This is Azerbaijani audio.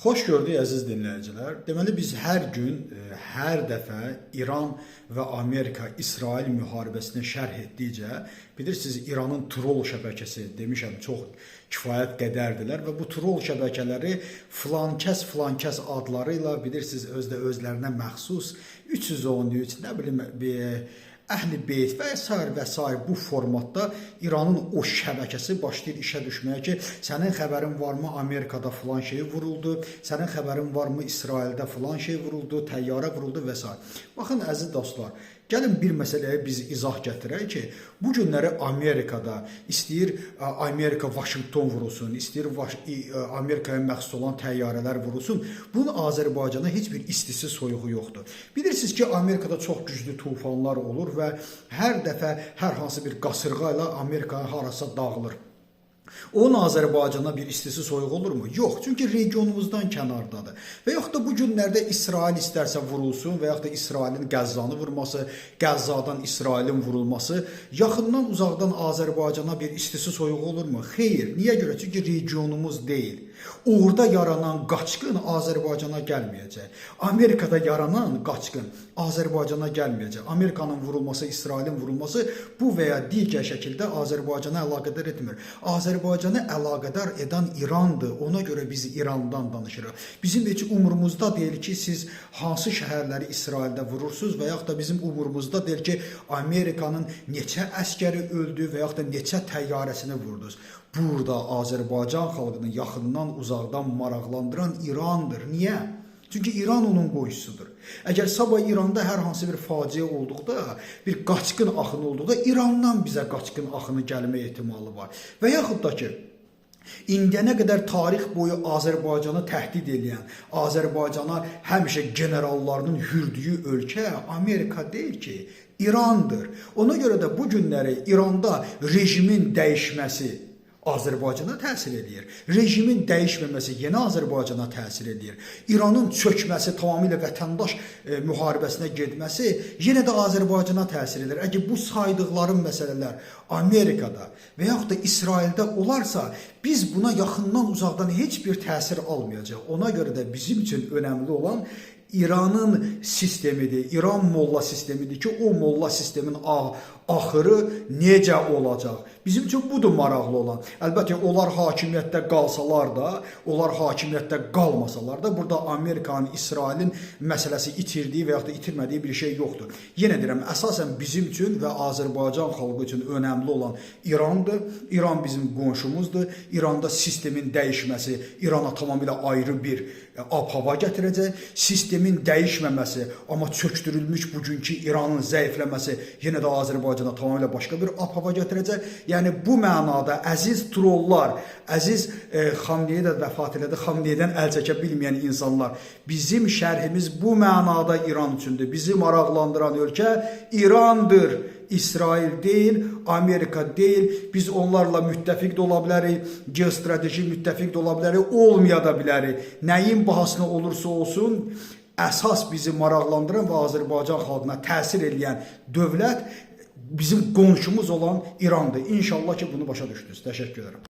Xoş gördük əziz dinləyicilər. Deməli biz hər gün, hər dəfə İran və Amerika İsrail müharibəsini şərh etdikcə bilirsiniz İranın trol şəbəkəsi demişəm çox kifayət qədərdilər və bu trol şəbəkələri filankəs adları ilə bilirsiniz özlərinə məxsus 313 nə bilim Əhl-i Beyt və s. bu formatda İranın o şəbəkəsi başlayır işə düşməyə ki, sənin xəbərin varmı Amerikada filan şey vuruldu, sənin xəbərin varmı İsraildə filan şey vuruldu, təyyarə vuruldu və s. Baxın əziz dostlar, gəlin bir məsələyə biz izah gətirək ki, bu günləri Amerikada istəyir Amerika Vaşinqton vurulsun, istəyir Amerikaya məxsus olan təyyarələr vurulsun, bunun Azərbaycana heç bir istisi soyuğu yoxdur. Bilirsiniz ki, Amerikada çox güclü tufanlar olur və hər dəfə hər hansı bir qasırğa ilə Amerika harasa dağılır. Onun Azərbaycana bir istisi soyuq olurmu? Yox, çünki regionumuzdan kənardadır. Və yaxud da bu günlərdə İsrail istərsə vurulsun və yaxud da İsrailin Qəzzanı vurması, Qəzzadan İsrailin vurulması yaxından uzaqdan Azərbaycana bir istisi soyuq olurmu? Xeyr, niyə görə? Çünki regionumuz deyil. Orada yaranan qaçqın Azərbaycana gəlməyəcək. Amerikada yaranan qaçqın Azərbaycana gəlməyəcək. Amerikanın vurulması, İsrailin vurulması bu və ya digər şəkildə Azərbaycana əlaqədar etmir. Azərbaycanı əlaqədar edən İrandır. Ona görə biz İrandan danışırıq. Bizim heç umurumuzda deyil ki, siz hansı şəhərləri İsraildə vurursunuz və yaxud da bizim umurumuzda deyil ki, Amerikanın neçə əskəri öldü və yaxud da neçə təyyarəsini vurdunuz. Burada Azərbaycan xalqını yaxından, uzaqdan maraqlandıran İrandır. Niyə? Çünki İran onun qoyusudur. Əgər sabah İranda hər hansı bir faciə olduqda, bir qaçqın axını olduqda İrandan bizə qaçqın axını gəlmə ehtimalı var. Və yaxud da ki, İndiyənə qədər tarix boyu Azərbaycanı təhdid edən, Azərbaycana həmişə generallarının hürdüyü ölkə Amerika deyil ki, İrandır. Ona görə də bu günləri İranda rejimin dəyişməsi Azərbaycana təsir edir. Rejimin dəyişməməsi yenə Azərbaycana təsir edir. İranın çökməsi, tamamilə vətəndaş müharibəsinə getməsi yenə də Azərbaycana təsir edir. Əgər bu saydıqlarım məsələlər Amerikada və yaxud da İsraildə olarsa, biz buna yaxından uzaqdan heç bir təsir almayacaq. Ona görə də bizim üçün önəmli olan İranın sistemidir, İran molla sistemidir ki, o molla sistemin axırı necə olacaq? Bizim üçün budur maraqlı olan. Əlbəttə, onlar hakimiyyətdə qalsalar da, onlar hakimiyyətdə qalmasalar da, burada Amerikanın, İsrailin məsələsi itirdiyi və yaxud da itirmədiyi bir şey yoxdur. Yenə deyirəm, əsasən bizim üçün və Azərbaycan xalqı üçün önəmli olan İrandır. İran bizim qonşumuzdur. İranda sistemin dəyişməsi İrana tamamilə ayrı bir ab-hava gətirəcək. Sistemin dəyişməməsi, amma çöktürülmüş bugünkü İranın zəifləməsi yenə də Azərbaycana tamamilə başqa bir ab-hava gətirəcək. Yəni bu mənada əziz trollar, əziz Xamneyi də vəfat elədi, Xamneyidən əl çəkə bilməyən insanlar, bizim şərhimiz bu mənada İran üçündür. Bizi maraqlandıran ölkə İrandır. İsrail deyil, Amerika deyil. Biz onlarla müttəfiq də ola bilərik, geostrateji müttəfiq də ola bilərik, olmaya da bilərik. Nəyin bahasına olursa olsun, əsas bizi maraqlandıran və Azərbaycan xalqına təsir edən dövlət bizim qonşumuz olan İrandır. İnşallah ki, bunu başa düşdünüz. Təşəkkür ederim.